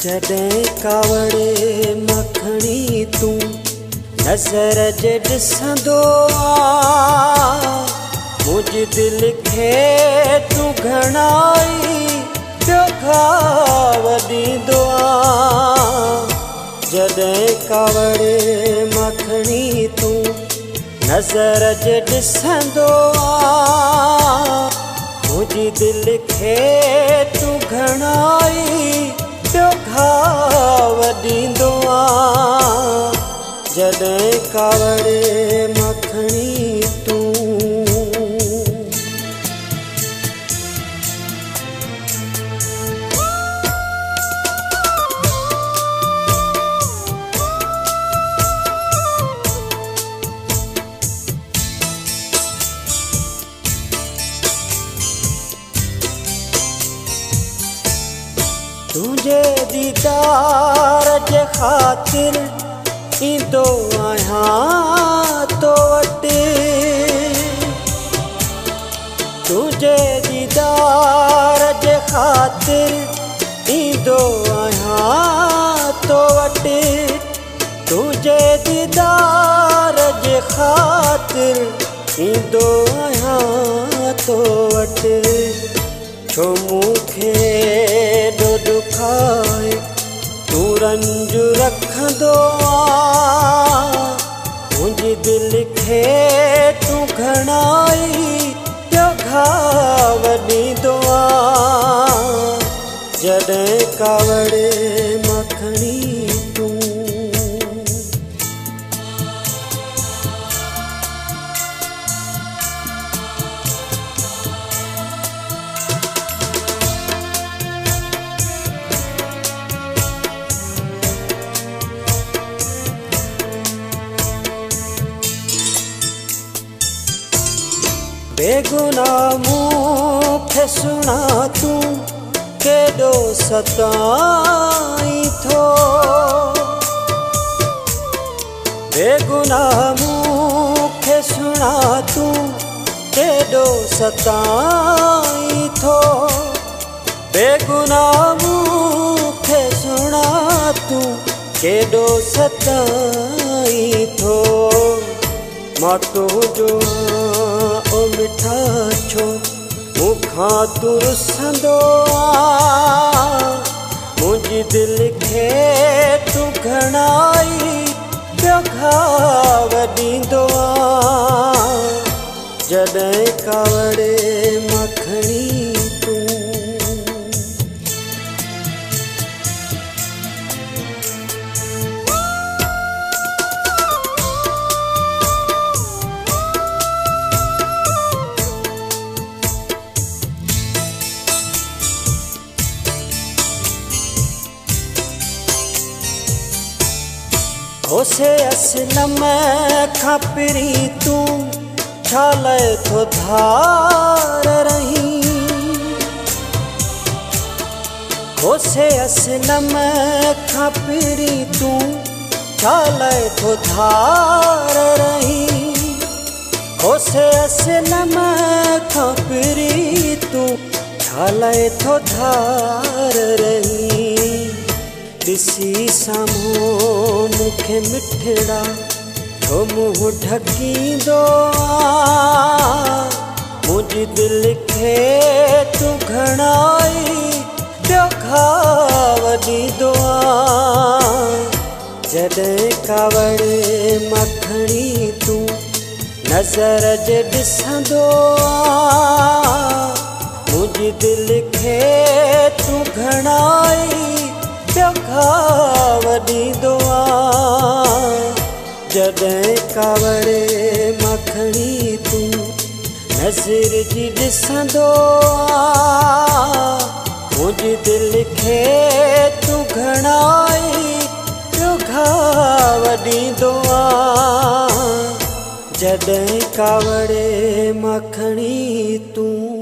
जॾहिं कावड़े मखणी तूं नज़र जे ॾिसंदो मुंहिंजी दिलि खे तूं घणाई पियो घाव ॾींदो जॾहिं कावड़े मखणी तूं नज़र जे ॾिसंदो मुंहिंजी दिलि खे तूं घणाई पियो घाव ॾींदो जॾहिं कावड़े मखणी तूं तुझे दीदार जे ख़ातिर ईंदो आहियां तो वटि तुझे दीदार जे ख़ातिर ईंदो आहियां तो वटि तुझे दीदार जे ख़ातिर ईंदो आहियां तो वटि छो मूंखे दुखाए तूं रंज रखंदो मुंहिंजी दिलि खे तूं घणाई पियो घाव ॾींदो जॾहिं कावड़े मखणी तूं बेगुनाह मूंखे सुणा तूं केॾो सताईं थो बेगुनाह मूंखे सुणा तूं केॾो सताईं थो बेगुनाह मूंखे सुणा तूं केॾो सताईं थो मां तुंहिंजो ओ मिठा छो मूंखां तूं रुसंदो मुंहिंजी दिलि खे तूं घणाई पियो घाव ॾींदो जॾहिं कावड़े मखणी तूं होसे असलम खां पहिरीं तूं छा लाइ थो धार रही होसे असलम खां पहिरीं तूं छा लाइ थो धार रही होसे असलम खां पहिरीं तूं छा लाइ थो धार रही ॾिसी साम्हूं मूंखे मिठड़ा छो मुंहुं ढकींदो मुंहिंजी दिलि खे तूं घणाई पियो घाव ॾींदो जॾहिं कावड़े मखणी तूं नज़र जे ॾिसंदो मुंहिंजी दिलि खे तूं घणाई पियो घाव ॾींदो जॾहिं कावड़े मखणी तूं नज़र जी ॾिसंदो मुंहिंजी दिलि खे तूं घणाई पियो घाव ॾींदो जॾहिं कावड़े मखणी तूं